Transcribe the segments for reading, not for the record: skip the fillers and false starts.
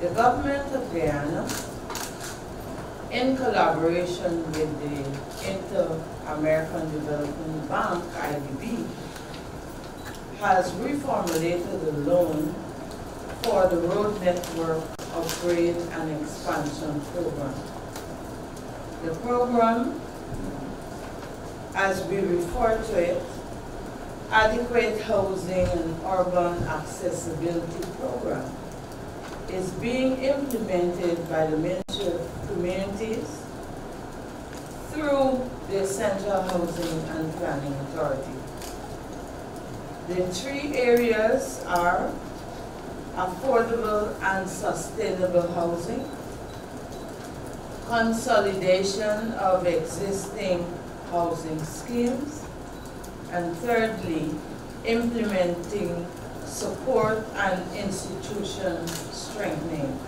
The government of Guyana, in collaboration with the Inter-American Development Bank, IDB, has reformulated the loan for the road network upgrade and expansion program. The program, as we refer to it, Adequate Housing and Urban Accessibility Program, is being implemented by the Ministry of Communities through the Central Housing and Planning Authority. The three areas are affordable and sustainable housing, consolidation of existing housing schemes, and thirdly, implementing support and institution strengthening.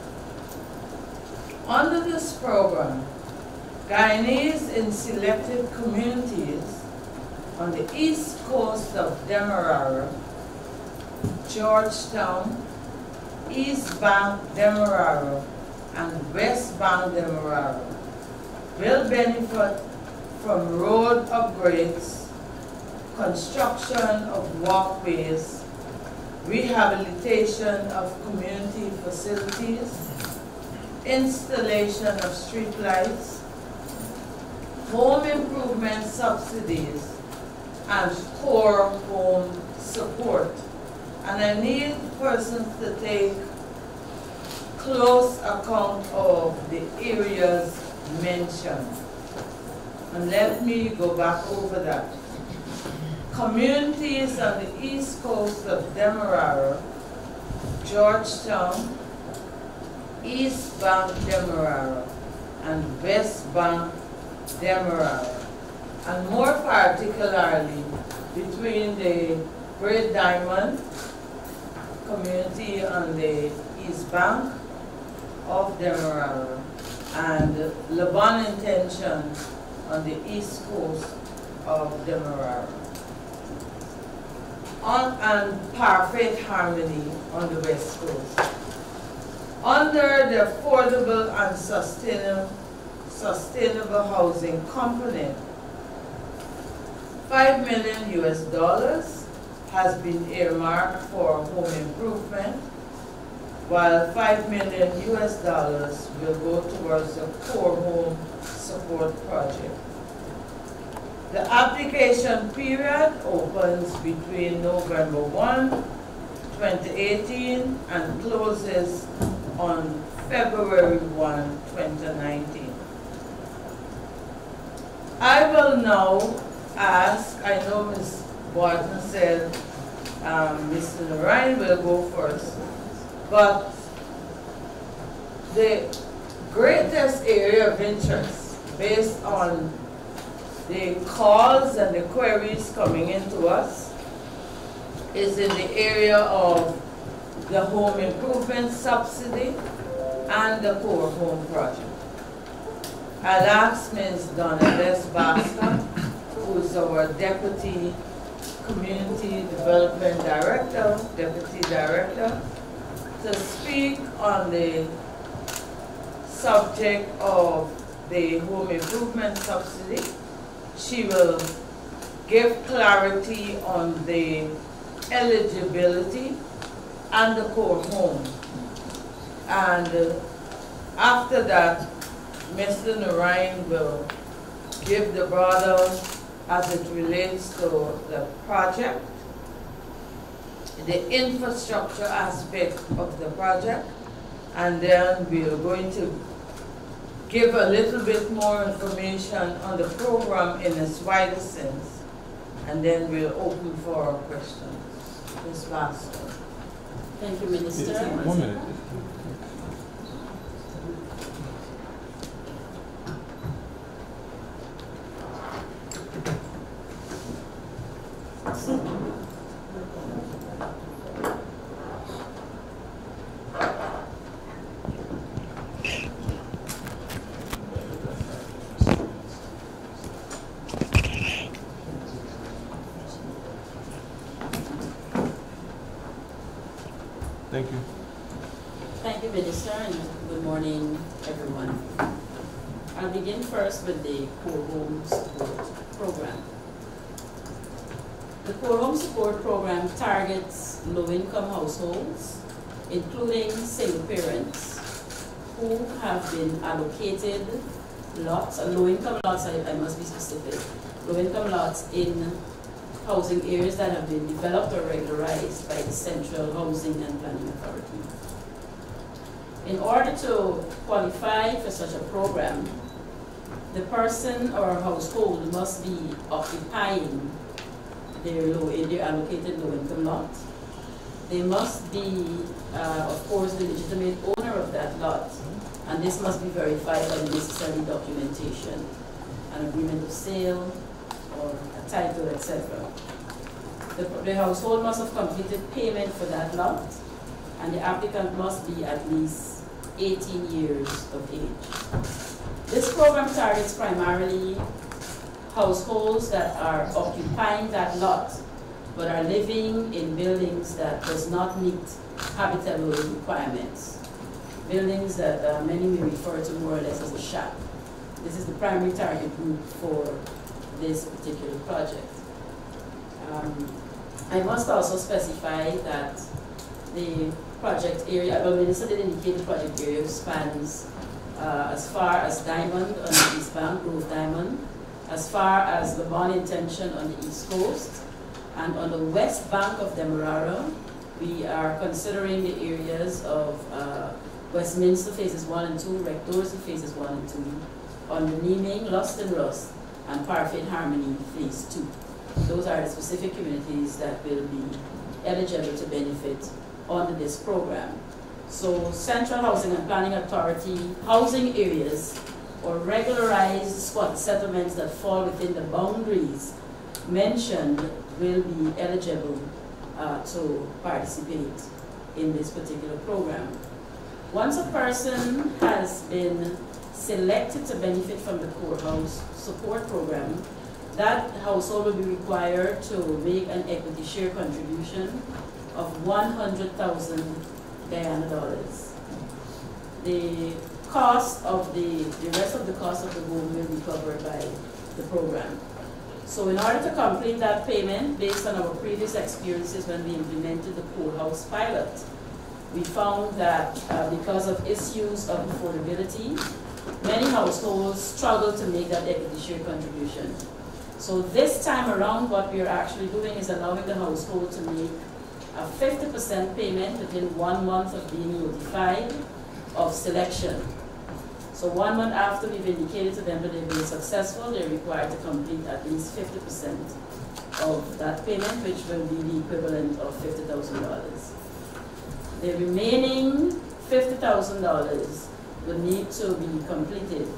Under this program, Guyanese in selected communities on the east coast of Demerara, Georgetown, East Bank Demerara, and West Bank Demerara will benefit from road upgrades, construction of walkways, rehabilitation of community facilities, installation of streetlights, home improvement subsidies, and core home support. And I need persons to take close account of the areas mentioned. And let me go back over that. Communities on the east coast of Demerara, Georgetown, East Bank Demerara, and West Bank Demerara and more particularly between the Great Diamond community on the east bank of Demerara and Le Bon Intention on the east coast of Demerara, and Parfaite Harmony on the west coast. Under the Affordable and Sustainable Housing component, $5 million has been earmarked for home improvement, while $5 million will go towards the Core Home Support Project. The application period opens between November 1, 2018 and closes on February 1, 2019. I will now ask, I know Ms. Barton said Mr. Narayan will go first, but the greatest area of interest based on the calls and the queries coming into us is in the area of the home improvement subsidy and the Core Home project. I'll ask Ms. Donalys Basta, who is our Deputy Community Development Director, Deputy Director, to speak on the subject of the home improvement subsidy. She will give clarity on the eligibility and the Core Home. And after that, Mr. Narayan will give the broader as it relates to the project, the infrastructure aspect of the project, and then we are going to give a little bit more information on the program in its wider sense, and then we'll open for questions. Ms. Basta. Thank you, Minister. 1 minute. Thank you. Thank you, Minister, and good morning, everyone. I'll begin first with the Core Home Support Program. The Core Home Support Program targets low-income households, including single parents, who have been allocated lots, low-income lots, I must be specific, low-income lots in housing areas that have been developed or regularized by the Central Housing and Planning Authority. In order to qualify for such a program, the person or household must be occupying their allocated low-income lot. They must be, of course, the legitimate owner of that lot, and this must be verified by the necessary documentation, an agreement of sale, or a title, etc. The household must have completed payment for that lot, and the applicant must be at least 18 years of age. This program targets primarily households that are occupying that lot, but are living in buildings that does not meet habitable requirements. Buildings that many may refer to more or less as a shack. This is the primary target group for this particular project. I must also specify that the project area, well, Minister did indicate the project area spans as far as Diamond on the East Bank, Grove Diamond, as far as Le Bon Intention on the East Coast, and on the West Bank of Demerara, we are considering the areas of Westminster phases 1 and 2, Rector's phases 1 and 2, on the Neming, Lust and Rust, and Parfaite Harmony phase 2. Those are the specific communities that will be eligible to benefit under this program. So Central Housing and Planning Authority housing areas or regularized squat settlements that fall within the boundaries mentioned will be eligible to participate in this particular program. Once a person has been selected to benefit from the courthouse support program, that household will be required to make an equity share contribution of 100,000 Guyana dollars. The cost of the rest of the cost of the home will be covered by the program. So in order to complete that payment, based on our previous experiences when we implemented the courthouse pilot, we found that because of issues of affordability, many households struggle to make that equity share contribution. So this time around, what we are actually doing is allowing the household to make a 50% payment within 1 month of being notified of selection. So 1 month after we've indicated to them that they've been successful, they're required to complete at least 50% of that payment, which will be the equivalent of $50,000. The remaining $50,000 will need to be completed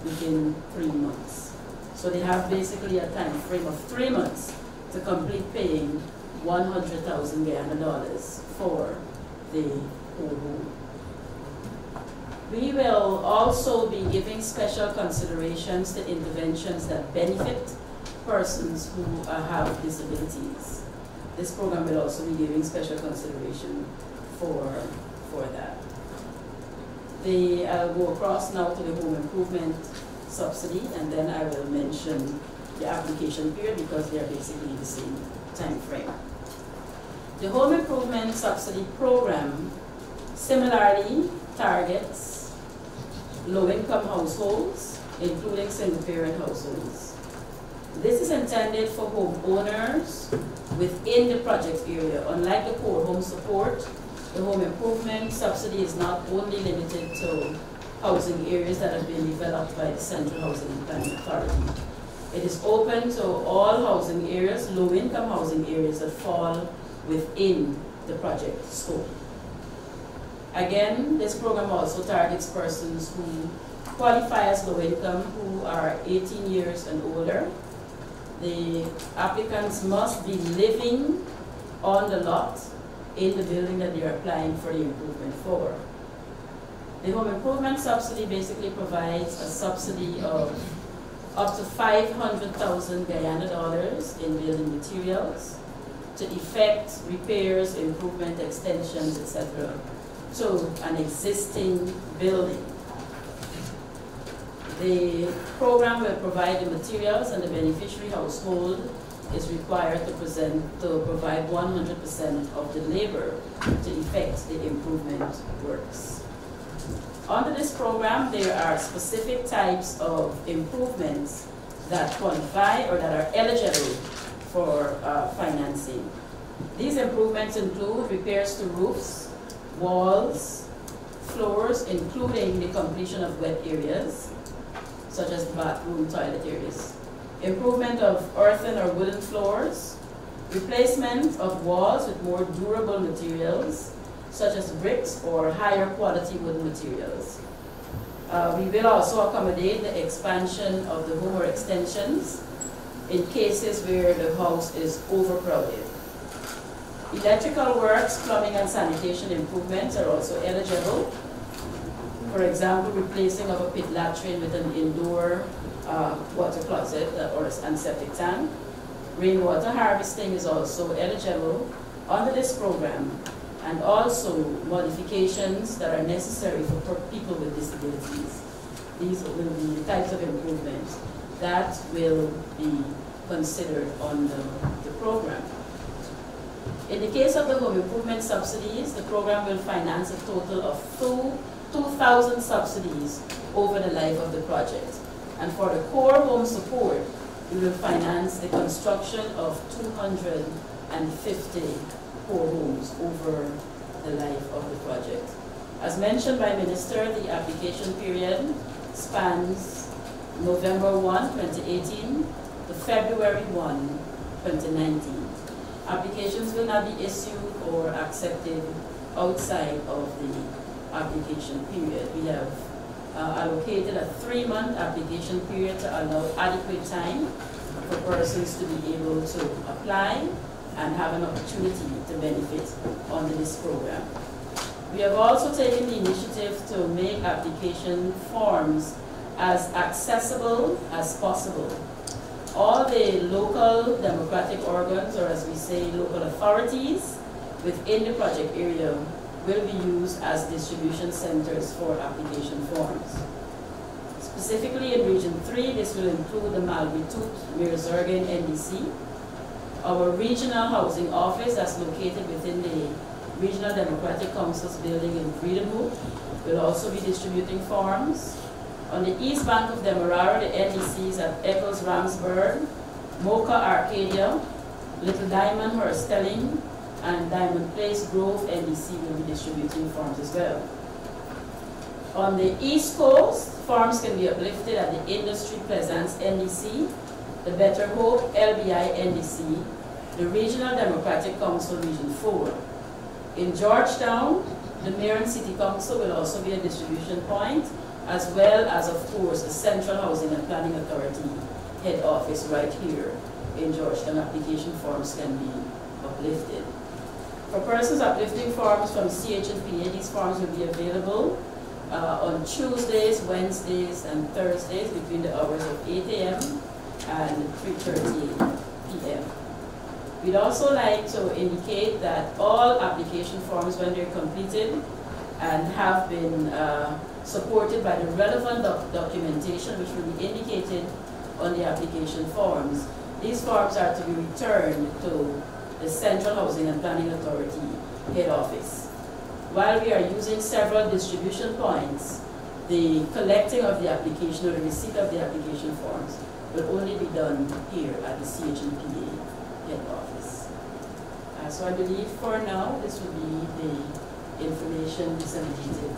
within 3 months. So they have basically a time frame of 3 months to complete paying 100,000 Guyana dollars for the whole home. We will also be giving special considerations to interventions that benefit persons who have disabilities. This program will also be giving special consideration for that. I'll go across now to the home improvement subsidy, and then I will mention the application period because they are basically the same time frame. The home improvement subsidy program similarly targets low-income households, including single-parent households. This is intended for homeowners within the project area. Unlike the core home support, the home improvement subsidy is not only limited to housing areas that have been developed by the Central Housing and Planning Authority. It is open to all housing areas, low-income housing areas that fall within the project scope. Again, this program also targets persons who qualify as low income who are 18 years and older. The applicants must be living on the lot in the building that they are applying for the improvement for. The home improvement subsidy basically provides a subsidy of up to 500,000 Guyana dollars in building materials to effect repairs, improvement, extensions, etc. to an existing building. The program will provide the materials, and the beneficiary household is required to provide 100% of the labor to effect the improvement works. Under this program, there are specific types of improvements that qualify or that are eligible for financing. These improvements include repairs to roofs, walls, floors, including the completion of wet areas, such as bathroom, toilet areas, improvement of earthen or wooden floors, replacement of walls with more durable materials, such as bricks or higher quality wood materials. We will also accommodate the expansion of the home or extensions in cases where the house is overcrowded. Electrical works, plumbing and sanitation improvements are also eligible. For example, replacing of a pit latrine with an indoor water closet and septic tank. Rainwater harvesting is also eligible under this program, and also modifications that are necessary for people with disabilities. These will be the types of improvements that will be considered under the program. In the case of the home improvement subsidies, the program will finance a total of 2,000 subsidies over the life of the project. And for the core home support, we will finance the construction of 250 core homes over the life of the project. As mentioned by Minister, the application period spans November 1, 2018 to February 1, 2019. Applications will not be issued or accepted outside of the application period. We have allocated a 3-month application period to allow adequate time for persons to be able to apply and have an opportunity to benefit under this program. We have also taken the initiative to make application forms as accessible as possible. All the local democratic organs, or as we say, local authorities within the project area will be used as distribution centers for application forms. Specifically in Region 3, this will include the Malbitut, Meerzergen, NDC, our regional housing office that's located within the Regional Democratic Council's building in Vredenhoek will also be distributing forms. On the east bank of Demerara, the NDCs at Eccles Ramsburg, Mocha Arcadia, Little Diamond Horstelling, and Diamond Place Grove NDC will be distributing forms as well. On the east coast, forms can be uplifted at the Industry Pleasance NDC, the Better Hope LBI NDC, the Regional Democratic Council Region 4. In Georgetown, the Mayor and City Council will also be a distribution point, as well as, of course, the Central Housing and Planning Authority head office right here in Georgetown. Application forms can be uplifted. For persons uplifting forms from CH&PA, these forms will be available on Tuesdays, Wednesdays, and Thursdays between the hours of 8 a.m. and 3:30 p.m. We'd also like to indicate that all application forms, when they're completed and have been supported by the relevant documentation which will be indicated on the application forms, these forms are to be returned to the Central Housing and Planning Authority head office. While we are using several distribution points, the collecting of the application or the receipt of the application forms will only be done here at the CH&PA head office. So I believe for now this will be the information disseminated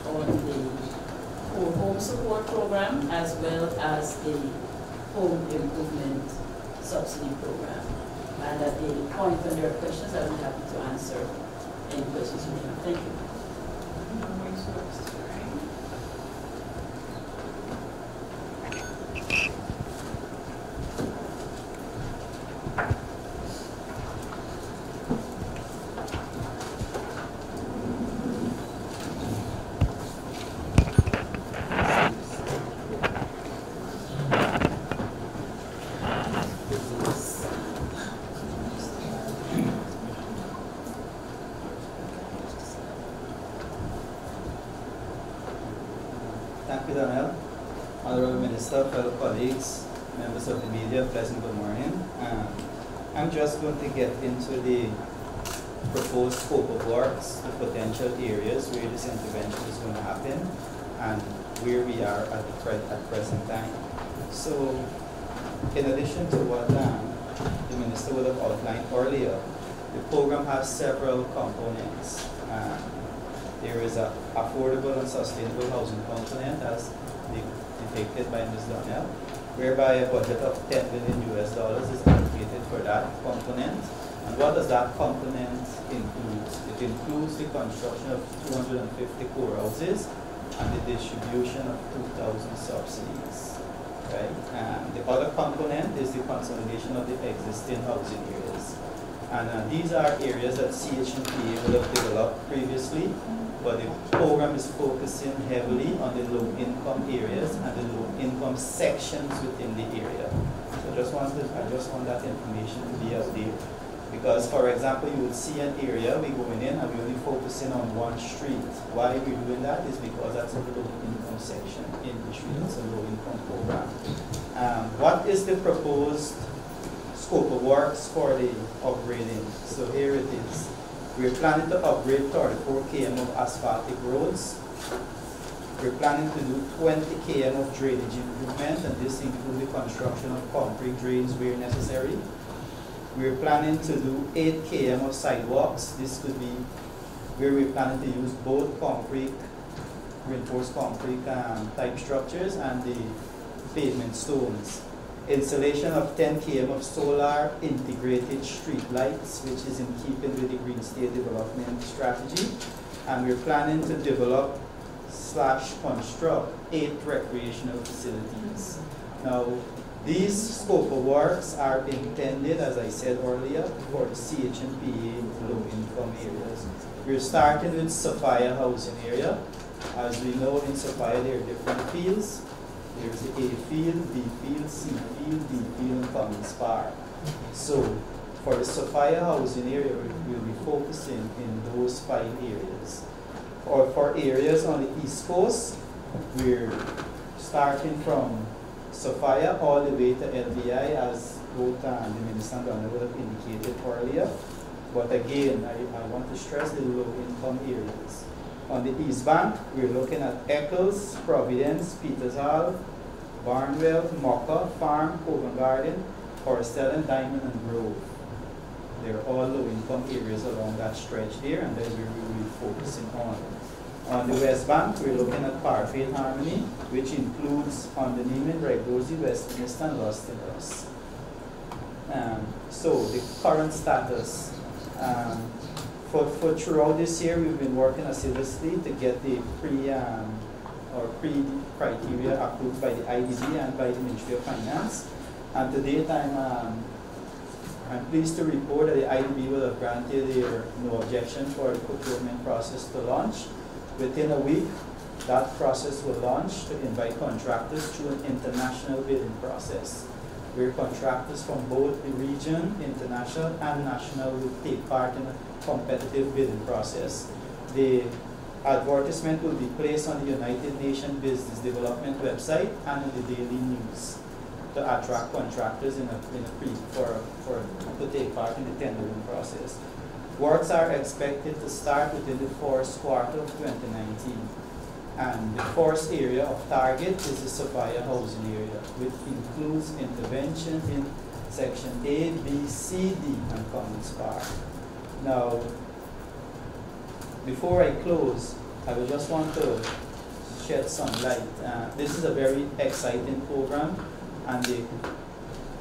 on the home support program as well as the home improvement subsidy program. And at the point when there are questions, I'll be happy to answer any questions you may have. Thank you. Thank you, Daniel. Honorable Minister, fellow colleagues, members of the media, pleasant good morning. I'm just going to get into the proposed scope of works, the potential areas where this intervention is going to happen, and where we are at present time. So, in addition to what the Minister would have outlined earlier, the program has several components. There is an affordable and sustainable housing component as depicted by Ms. Donnell, whereby a budget of $10 billion is allocated for that component. And what does that component include? It includes the construction of 250 core houses and the distribution of 2,000 subsidies. Right? And the other component is the consolidation of the existing housing areas. And these are areas that CH&PA would have developed previously, but the program is focusing heavily on the low-income areas and the low-income sections within the area. So I just want that information to be out there. Because, for example, you would see an area, we're going in and we're only focusing on one street. Why we're doing that is because that's a low-income section in the street. It's a low-income program. What is the proposed scope of works for the upgrading? So here it is. We're planning to upgrade 34 km of asphaltic roads. We're planning to do 20 km of drainage improvement, and this includes the construction of concrete drains where necessary. We're planning to do 8 km of sidewalks. This could be where we're planning to use both concrete, reinforced concrete type structures and the pavement stones. Installation of 10 km of solar integrated street lights, which is in keeping with the Green State Development Strategy. And we're planning to develop / construct 8 recreational facilities. Now, these scope of works are intended, as I said earlier, for the CHMPA low-income areas. We're starting with Sophia housing area. As we know, in Sophia there are different fields. There's the A field, B field, C field, D field, and Commons Park. So, for the Sophia housing area, we'll be focusing in those 5 areas. Or for areas on the East Coast, we're starting from Sophia all the way to LBI, as both the Minister and Governor would have indicated earlier. But again, I want to stress the low-income areas. On the East Bank, we're looking at Eccles, Providence, Peters Hall, Barnwell, Mocha, Farm, Covent Garden, Forestell, and Diamond and Grove. They're all low-income areas along that stretch there, and that's where we will be focusing on. On the West Bank, we're looking at Parfield Harmony, which includes Underneath, Ragdozy, Westminster, and Lost in Us. So the current status. For throughout this year, we've been working assiduously to get the pre-criteria approved by the IDB and by the Ministry of Finance. And to date, I'm pleased to report that the IDB will have granted their no objection for the procurement process to launch. Within a week, that process will launch to invite contractors through an international bidding process, where contractors from both the region, international, and national will take part in a competitive bidding process. The advertisement will be placed on the United Nations Business Development website and in the Daily News to attract contractors to take part in the tendering process. Works are expected to start within the first quarter of 2019. And the first area of target is the Sophia housing area, which includes intervention in section A, B, C, D, and Commons Park. Now, before I close, I would just want to shed some light. This is a very exciting program, and the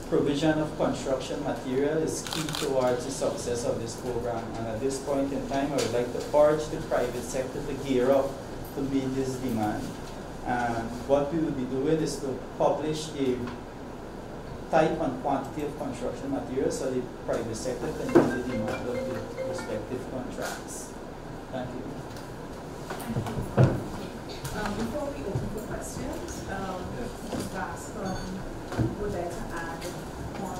provision of construction material is key towards the success of this program. And at this point in time, I would like to urge the private sector to gear up to meet this demand. And what we will be doing is to publish a type and quantity of construction materials so the private sector can meet the demand of the respective contracts. Thank you. Before we open for questions, Vas would like to add one.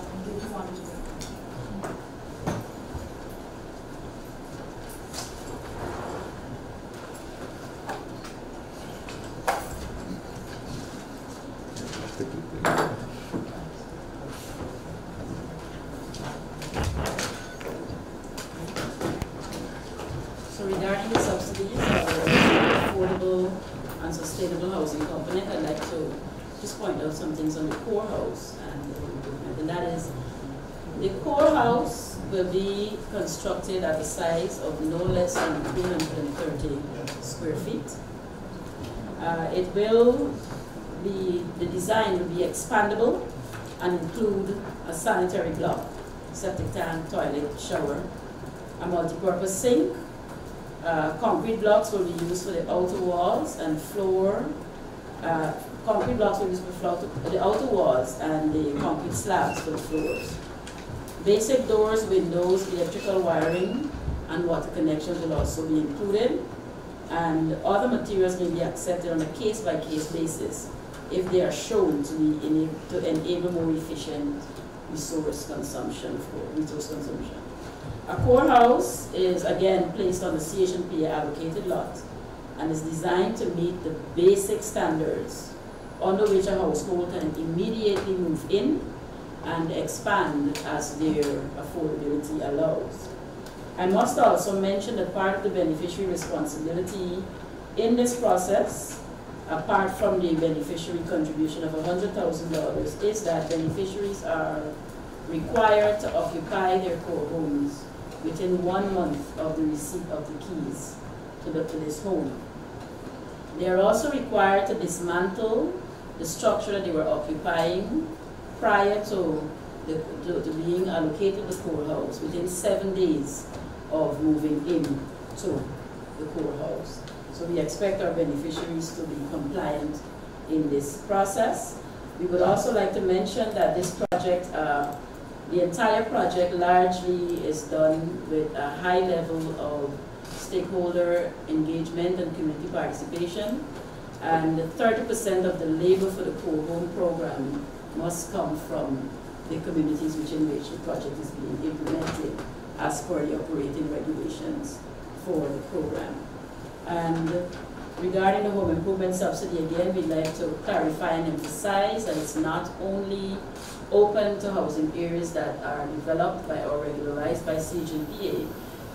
So regarding the subsidies for affordable and sustainable housing component, I'd like to just point out some things on the core house, and that is the core house will be constructed at a size of no less than 330 square feet. It will be, the design will be expandable and include a sanitary block, septic tank, toilet, shower, a multi-purpose sink. Concrete blocks will be used for the outer walls and floor. Concrete blocks will be used for the outer walls and the concrete slabs for the floors. Basic doors, windows, electrical wiring, and water connections will also be included. And other materials may be accepted on a case-by-case basis if they are shown to enable more efficient resource consumption. A core house is again placed on the CHMPA allocated lot and is designed to meet the basic standards under which a household can immediately move in and expand as their affordability allows. I must also mention that part of the beneficiary responsibility in this process, apart from the beneficiary contribution of $100,000, is that beneficiaries are required to occupy their core homes within 1 month of the receipt of the keys to this home. They are also required to dismantle the structure that they were occupying prior to being allocated the core house within 7 days of moving in to the core house. So we expect our beneficiaries to be compliant in this process. We would also like to mention that this project, the entire project largely is done with a high level of stakeholder engagement and community participation. And 30% of the labor for the Core Home program must come from the communities in which the project is being implemented as per the operating regulations for the program. And regarding the home improvement subsidy, again, we'd like to clarify and emphasize that it's not only open to housing areas that are developed by or regularized by CGPA,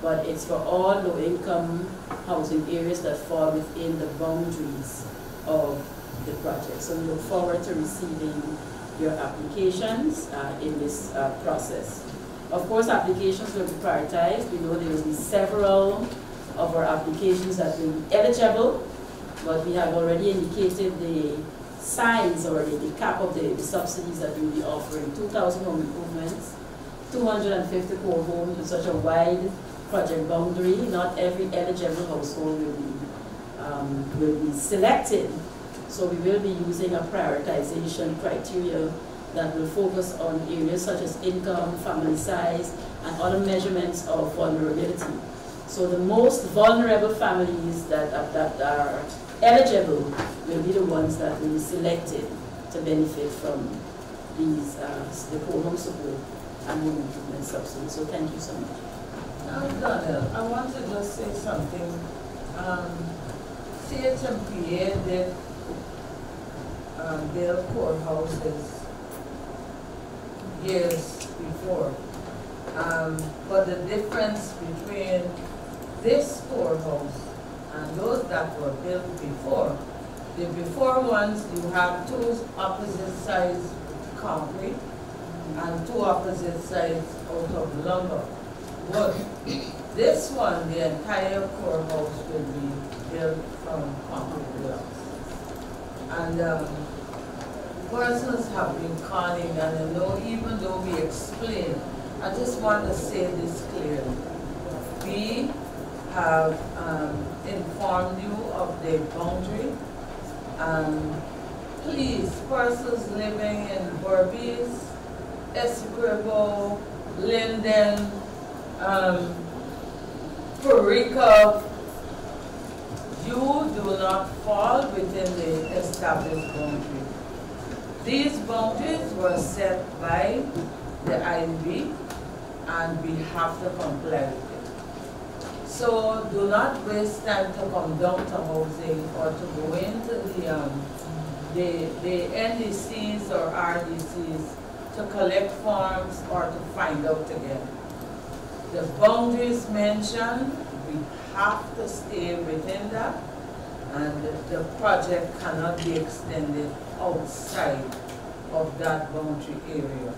but it's for all low-income housing areas that fall within the boundaries of the project. So we look forward to receiving your applications in this process. Of course, applications will be prioritized. We know there will be several of our applications that will be eligible, but we have already indicated the size or the cap of the subsidies that we'll be offering. 2,000 home improvements, 250 core homes with such a wide project boundary. Not every eligible household will be selected. So we will be using a prioritization criteria that will focus on areas such as income, family size, and other measurements of vulnerability. So the most vulnerable families that are eligible will be the ones that will be selected to benefit from these, the core home support and home improvement subsidy. So thank you so much. Donald, I want to just say something. CHMPA did build courthouses years before. But the difference between this courthouse and those that were built before, the before ones, you have two opposite sides concrete and two opposite sides out of lumber. But this one, the entire courthouse will be built from concrete blocks. And persons have been calling, and I know even though we explain, I just want to say this clearly. We have informed you of the boundary. Please, persons living in Berbice, Essequibo, Linden, Purika, you do not fall within the established boundary. These boundaries were set by the INB, and we have to comply with it. So do not waste time to come down to housing or to go into the NDCs or RDCs to collect forms or to find out again. The boundaries mentioned, we have to stay within that, and the project cannot be extended outside of that boundary area.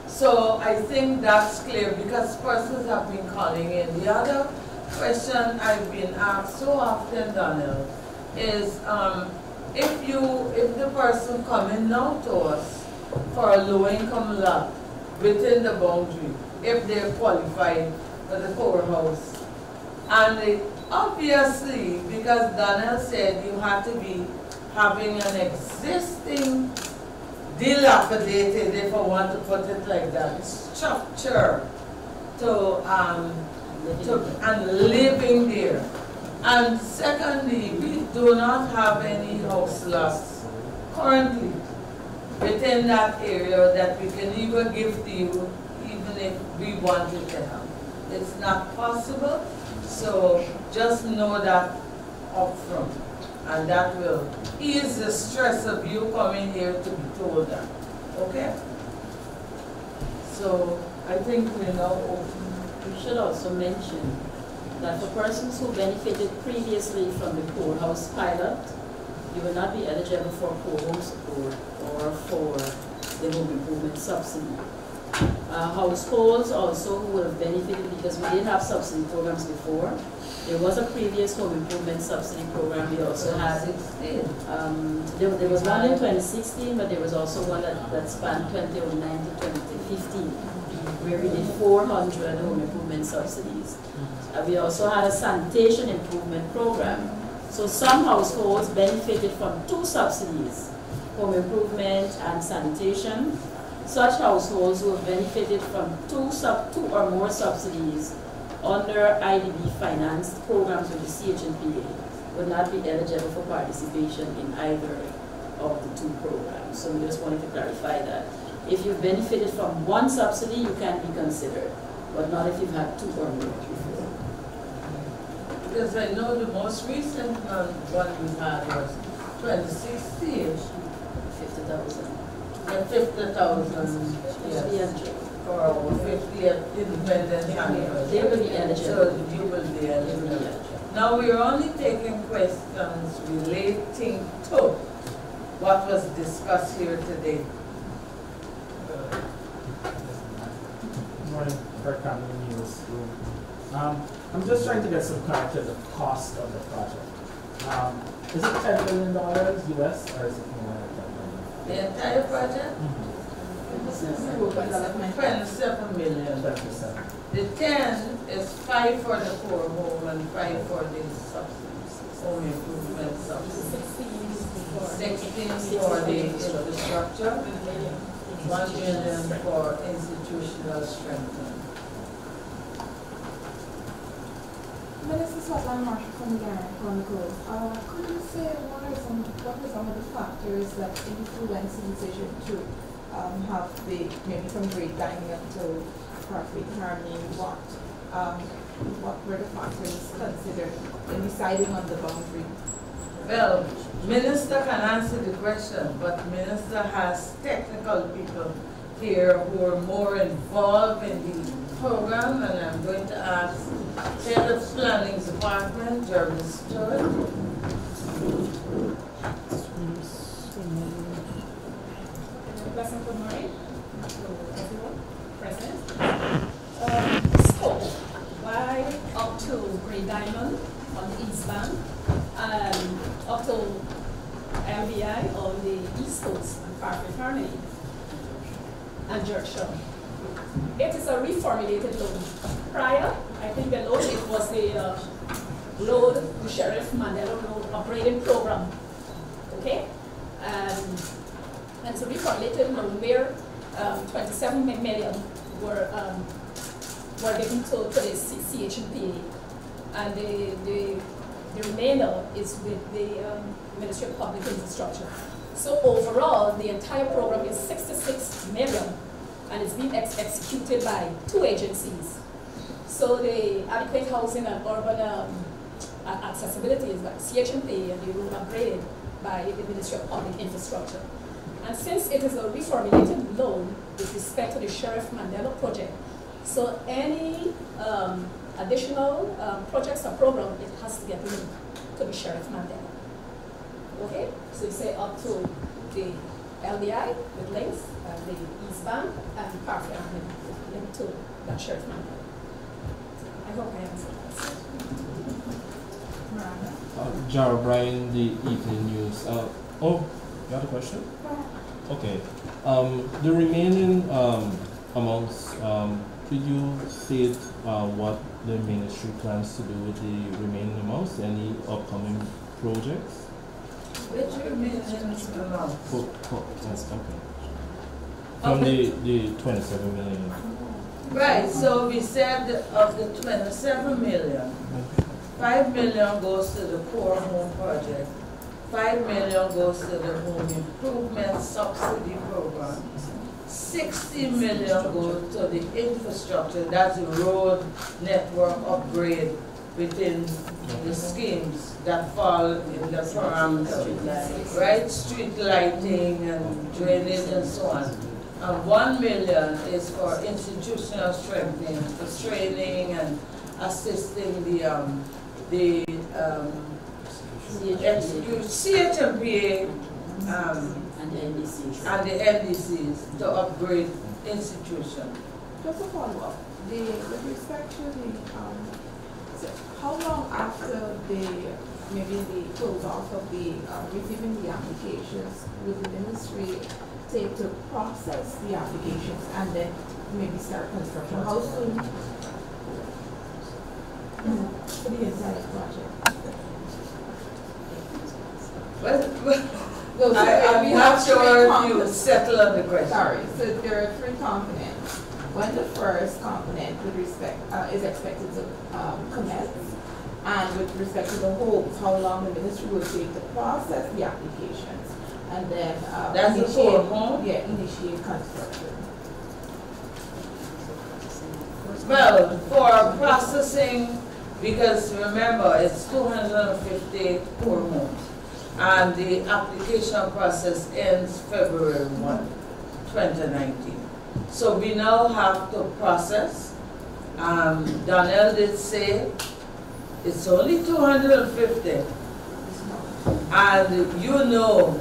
So I think that's clear because persons have been calling in. The other question I've been asked so often, Donald, is if the person coming now to us for a low-income lot within the boundary, if they're qualified for the courthouse, and obviously, because Donald said you have to be having an existing dilapidated, if I want to put it like that, structure and living there. And secondly, we do not have any house lots currently within that area that we can even give to you, even if we wanted to have. It's not possible, so just know that up front. And that will ease the stress of you coming here to be told that. Okay? So I think we're now open. We should also mention that for persons who benefited previously from the courthouse pilot, you will not be eligible for core home support or for the home improvement subsidy. Households also who would have benefited, because we did have subsidy programs before. There was a previous home improvement subsidy program. We also had, there was one in 2016, but there was also one that spanned 2009 to 2015. where we did 400 home improvement subsidies. We also had a sanitation improvement program. So some households benefited from 2 subsidies, home improvement and sanitation. Such households who have benefited from 2 or more subsidies under IDB financed programs with the CHNPA would not be eligible for participation in either of the 2 programs. So we just wanted to clarify that. If you've benefited from 1 subsidy, you can be considered, but not if you've had 2 or more before. Because I know the most recent one we had was 2016. 50,000. And 50,000, yes, for our 50th independence anniversary. They will be eligible. So you will be eligible. Now we're only taking questions relating to what was discussed here today. Good morning, Bert Cameron, News Room. I'm just trying to get some clarity on the cost of the project. Is it $10 million US or is it more than $10 million? The entire project? 27 million. 27. The 10 is 5 for the core home and 5 for the subsidies, home improvement subsidies. 16 for the infrastructure, 1 million for institutional strengthening. Minister Sutherland Marshall from the Guyana Chronicle. Could you say what are some of the factors that influence the decision to have the, maybe from Great Diamond up to Parkway Harmony, what were the factors considered in deciding on the boundary? Well, Minister can answer the question, but Minister has technical people here who are more involved in the program, and I'm going to ask Head of Planning Department, Jeremy Stewart. Pleasant good morning to everyone present. Scope, why up to Great Diamond on the East Bank and up to LBI on the East Coast and Parkway Harmony and Georgetown. It is a reformulated loan. Prior, I think the loan, it was the Sheriff Mandela Road upgrading program. Okay? And it's a reformulated loan where 27 million were given to the CHNPA, and the remainder is with the Ministry of Public Infrastructure. So overall, the entire program is 66 million, and it's being executed by 2 agencies. So the adequate housing and urban accessibility is by CHNPA, and the road upgraded by the Ministry of Public Infrastructure. And since it is a reformulated loan with respect to the Sheriff Mandela project, so any additional projects or program, it has to get linked to the Sheriff Mandela. Okay? So you say up to the LDI with links, the East Bank, and Parkway with link to that Sheriff Mandela. I hope I answered that. Jar O'Brien, the Evening News. Oh, you had a question? Okay. The remaining amounts, could you state what the ministry plans to do with the remaining amounts? Any upcoming projects? Which remaining amounts? Yes, okay. From the 27 million. Right, so we said of the 27 million, 5 million goes to the core home project, 5 million goes to the home improvement subsidy program, 60 million goes to the infrastructure, that's the road network upgrade within the schemes that fall in the parameters, right? Street lighting and drainage and so on. And 1 million is for institutional strengthening, for training and assisting the CHMPA And the NDCs. and the NDCs to upgrade institutions. Just a follow-up, with respect to so how long after maybe the close off of receiving the applications would the ministry take to process the applications and then maybe start construction? How soon? For the entire project. No, so I'm we not have sure three if you components. settle on the question. Sorry, so there are three components. When the first component with respect is expected to commence, and with respect to the homes, how long the ministry will take to process the applications, and then That's the core home? Yeah, initiate construction. Well, for processing, because remember, it's 250 core homes, and the application process ends February 1, 2019. So we now have to process. Donnell did say it's only 250. And you know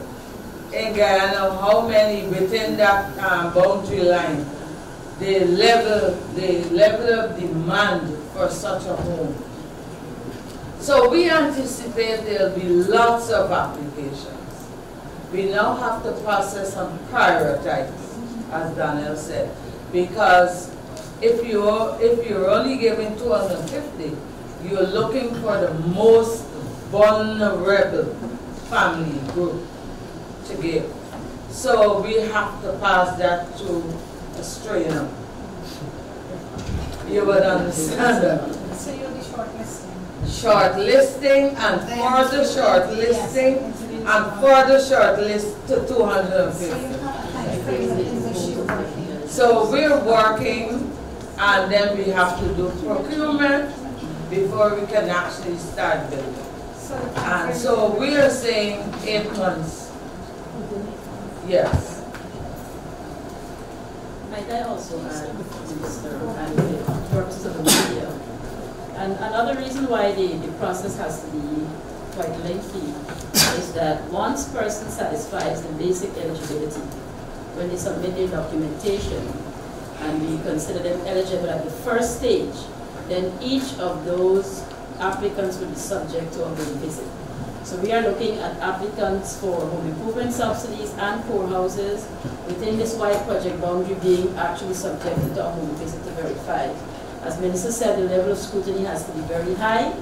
in Guyana how many within that boundary line, the level of demand for such a home. So we anticipate there'll be lots of applications. We now have to process and prioritize, as Donnell said, because if you're only giving 250, you're looking for the most vulnerable family group to give. So we have to pass that through a strainer. You would understand that. So you'll be shortlisting. Shortlisting and further shortlisting and further shortlist to 250. So you have a time frame in which you're working. So we're working, and then we have to do procurement before we can actually start building. So the time And frame- so we are saying 8 months. Yes. Might I also add, Minister, and the purposes of the media, and another reason why the process has to be quite lengthy is that once person satisfies the basic eligibility, when they submit their documentation and we consider them eligible at the first stage, then each of those applicants will be subject to a home visit. So we are looking at applicants for home improvement subsidies and core houses within this wide project boundary being actually subjected to a home visit to verify. As Minister said, the level of scrutiny has to be very high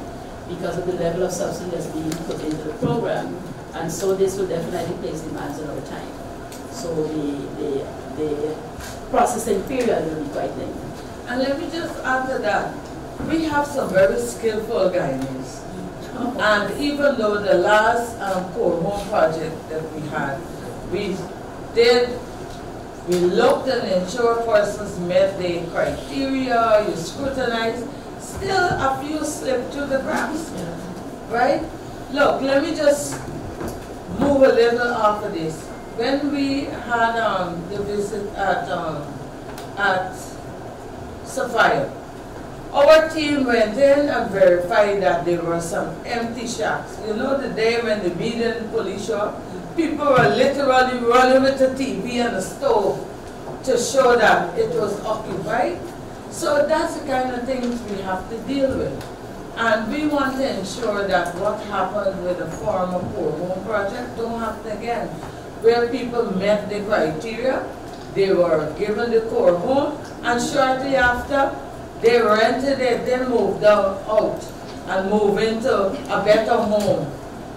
because of the level of subsidy that's being put into the program. And so this will definitely place demands on our time. So the processing period will be quite lengthy. And let me just add to that. We have some very skillful Guyanese. And even though the last core home project that we had, we looked and ensured persons met the criteria, you scrutinized, still a few slipped through the cracks, right? Look, let me just move a little off of this. When we had the visit at Sophia, our team went in and verified that there were some empty shacks. You know, the day when the Beden police showed up, people were literally running with the TV and the stove to show that it was occupied. So that's the kind of things we have to deal with. And we want to ensure that what happened with the former core home project don't happen again, where people met the criteria, they were given the core home, and shortly after, they rented it, then moved out and moved into a better home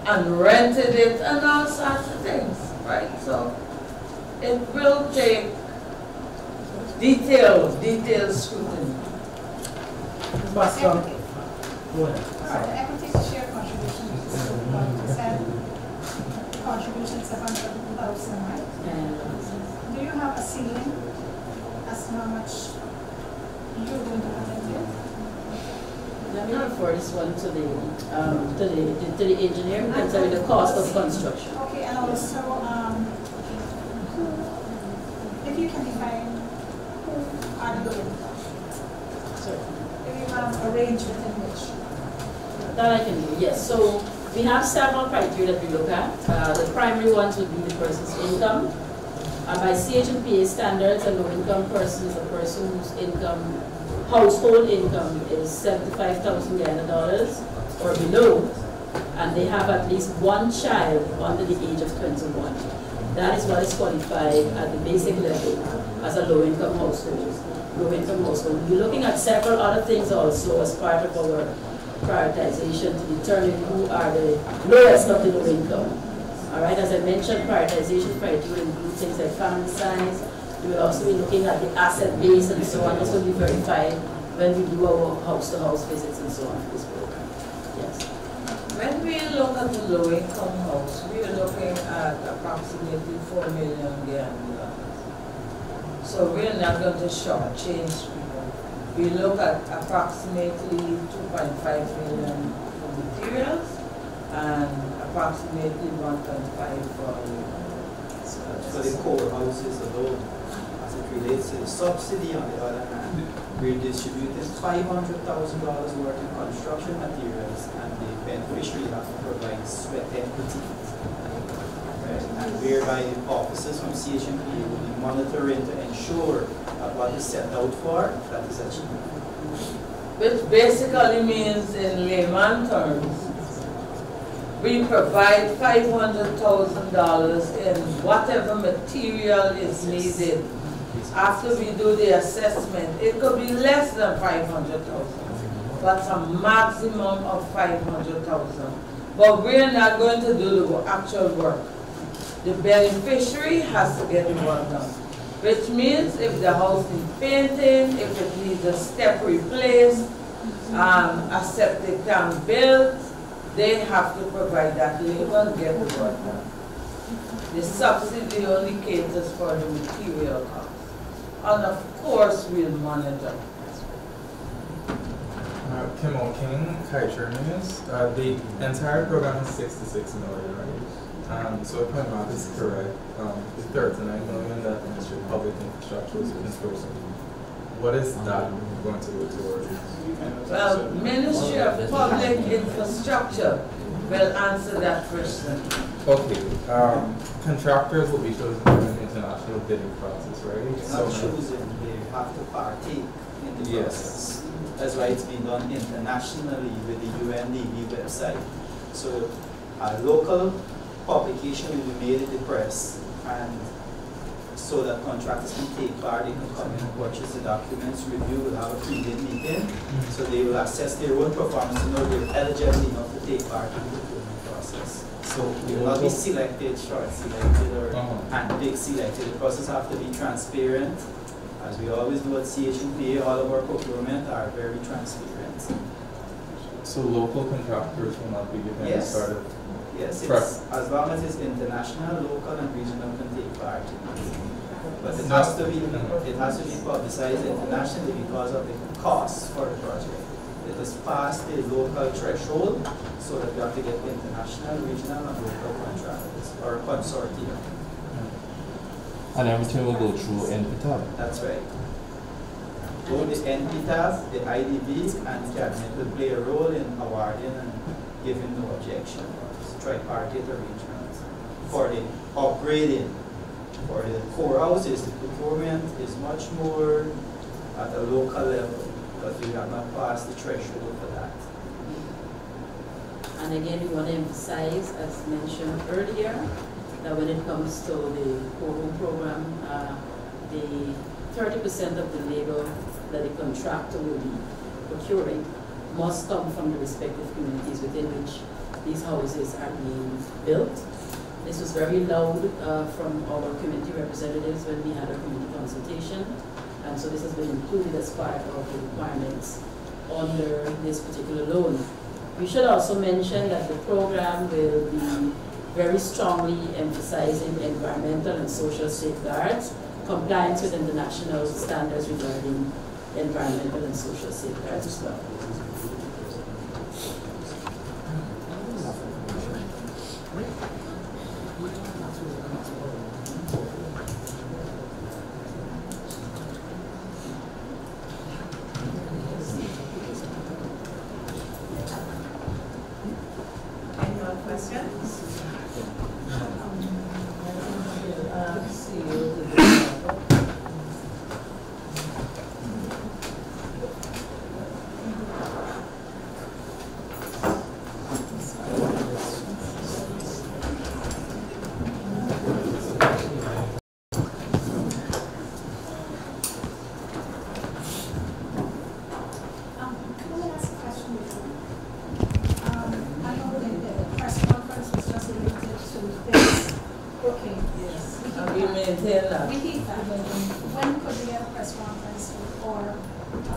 and rented it and all sorts of things, right? So it will take detailed scrutiny. Bascom, go ahead. The equity share contribution is 1%, contribution 700,000, right? Do you have a ceiling as to how much you're going to have into it? Let me refer this one to the engineer who can tell you the cost of construction. Okay, and also, if you can define who are the low-income, Sorry. if you have a range within which. That I can do, yes. So we have several criteria that we look at. The primary ones would be the person's income. By CH&PA standards, a low-income person is a person whose household income is $75,000 Guyana or below, and they have at least one child under the age of 21. That is what is qualified at the basic level as a low-income household. low-income household. We're looking at several other things also as part of our prioritization to determine who are the lowest of the low income. All right, as I mentioned, prioritization criteria include things like family size. We will also be looking at the asset base and so on. This will be verified when we do our house-to-house visits and so on for this program. Yes. When we look at the low-income house, we are looking at approximately 4 million Ghanaian dollars. So we're not going to shortchange people. We look at approximately 2.5 million for materials and approximately 1.5 for the core houses alone. As it relates to the subsidy, on the other hand, we're distributing $500,000 worth in construction materials, and the beneficiary has to provide sweat equity. Right? And whereby the officers from CHMP will be monitoring to ensure that what is set out for, that is achieved. which basically means in layman terms, we provide $500,000 in whatever material is needed. After we do the assessment, it could be less than 500,000, but a maximum of 500,000. But we're not going to do the actual work. The beneficiary has to get the work done, which means if the house needs painting, if it needs a step replaced, a septic tank built, they have to provide that labor and get the work done. The subsidy only caters for the material cost. And of course, we'll monitor. Kim O'King, Kaiser News. The entire program is 66 million, right? So if my math is correct, the 39 million that Ministry of Public Infrastructure is dispersing, what is that going to go towards? Well, Ministry of Public Infrastructure will answer that question. Okay. Contractors will be chosen through an international bidding process, right? They're not choosing, they have to partake in the process. That's why it's been done internationally with the UNDP website. So a local publication will be made in the press, and so that contractors can take part, they can come in and purchase the documents, review, will have a pre-bid meeting, so they will assess their own performance to know they're eligible enough to take part in the procurement process. So they will not be selected, short-selected, or hand-picked selected. The process has to be transparent. As we always do at CHMP, all of our procurement are very transparent. So local contractors will not be given Yes. sort of Yes, it's, as long as it's international, local, and regional can take part in it. But it has to be publicized internationally because of the costs for the project. It has passed the local threshold, so that we have to get international, regional, and local contractors or consortium. And everything will go through NPTAB. That's right. Both the NPTAB, the IDB, and Cabinet will play a role in awarding and giving no objection. Tripartite arrangements for the upgrading. For the core houses, the procurement is much more at a local level, because we have not passed the threshold for that. And again, we want to emphasize, as mentioned earlier, that when it comes to the core home program, the 30% of the labor that the contractor will be procuring must come from the respective communities within which these houses are being built. This was very loud from our community representatives when we had a community consultation, and so this has been included as part of the requirements under this particular loan. We should also mention that the program will be very strongly emphasizing environmental and social safeguards, compliance with international standards regarding environmental and social safeguards as well. Any other questions?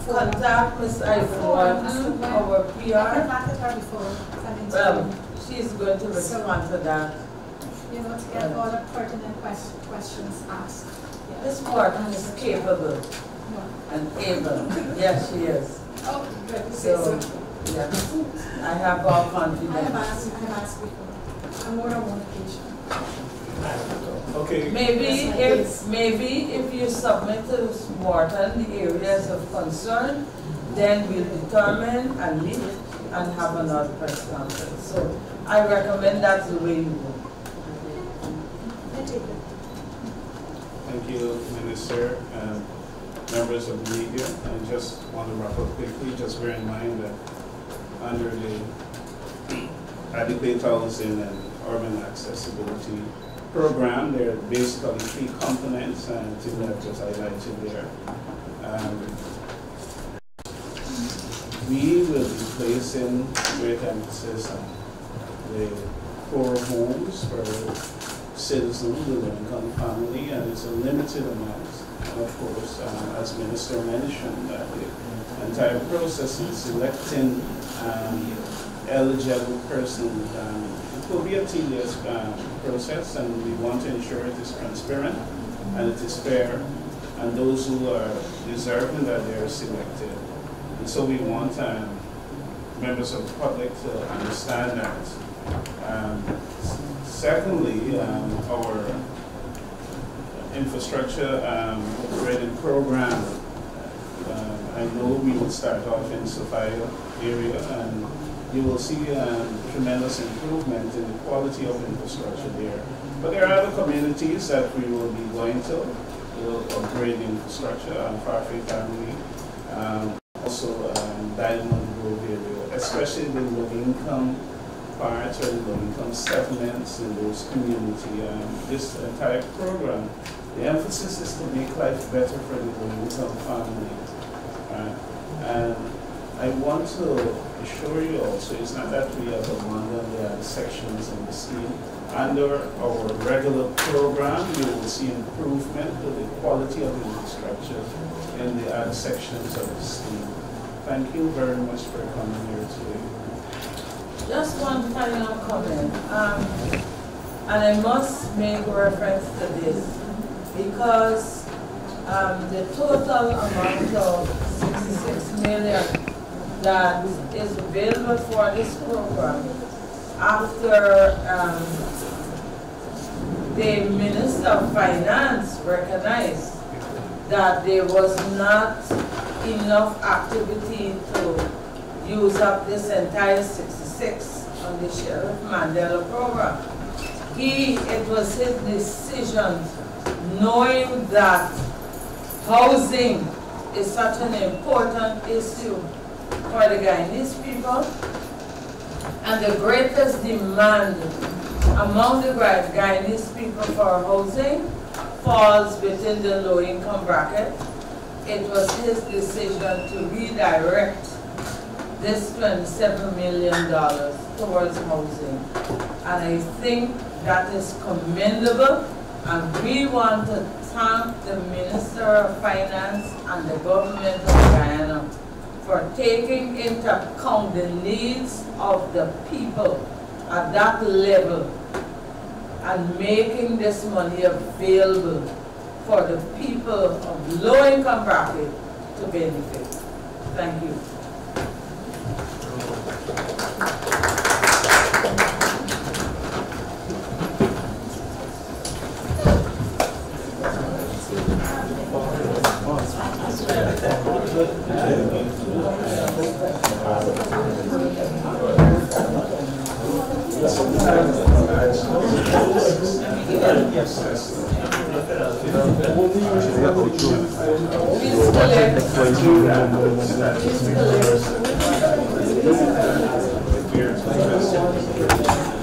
contact Ms. Ivy Morton, our I PR. contacted her before. sending to Well, you. she's going to respond to that. You know, to get all the pertinent questions asked. Ms. Morton is capable No. and able. Yes, she is. Oh, good, you say So, so. yeah, I have all I have confidence. asked before. I'm more than one occasion. Okay. Maybe if you submit to Ms. Morton the areas of concern, then we'll determine and meet and have another press conference. So I recommend that's the way you go. Thank you, Minister, and members of the media. I just want to wrap up quickly. Just bear in mind that under the adequate housing and urban accessibility program, there are basically 3 components, and I think I've just highlighted there. We will be placing great emphasis on the core homes for citizens with low-income family, and it's a limited amount. And of course, as Minister mentioned, that the entire process in selecting eligible persons, it will be a tedious process, and we want to ensure it is transparent and it is fair, and those who are deserving that they are selected. And so we want members of the public to understand that. Secondly, our infrastructure ready program, I know we will start off in Sophia area, and you will see tremendous improvement in the quality of infrastructure there. But there are other communities that we will be going to. We'll upgrade the infrastructure, Farfay family, also Diamond Grove area, especially the low-income parts or the low-income settlements in those communities. This entire program, the emphasis is to make life better for the low-income family. And I want to assure you also, it's not that we have abandoned the other sections in the scheme. Under our regular program, you will see improvement to the quality of the infrastructure in the other sections of the scheme. Thank you very much for coming here today. Just one final comment, and I must make reference to this because the total amount of 66 million that is available for this program after the Minister of Finance recognized that there was not enough activity to use up this entire 66 on the Sheriff Mandela program. It was his decision, knowing that housing is such an important issue for the Guyanese people, and the greatest demand among the Guyanese people for housing falls within the low-income bracket. It was his decision to redirect this $27 million towards housing. And I think that is commendable, and we want to thank the Minister of Finance and the government of Guyana for taking into account the needs of the people at that level and making this money available for the people of low-income bracket to benefit. Thank you. Please collect.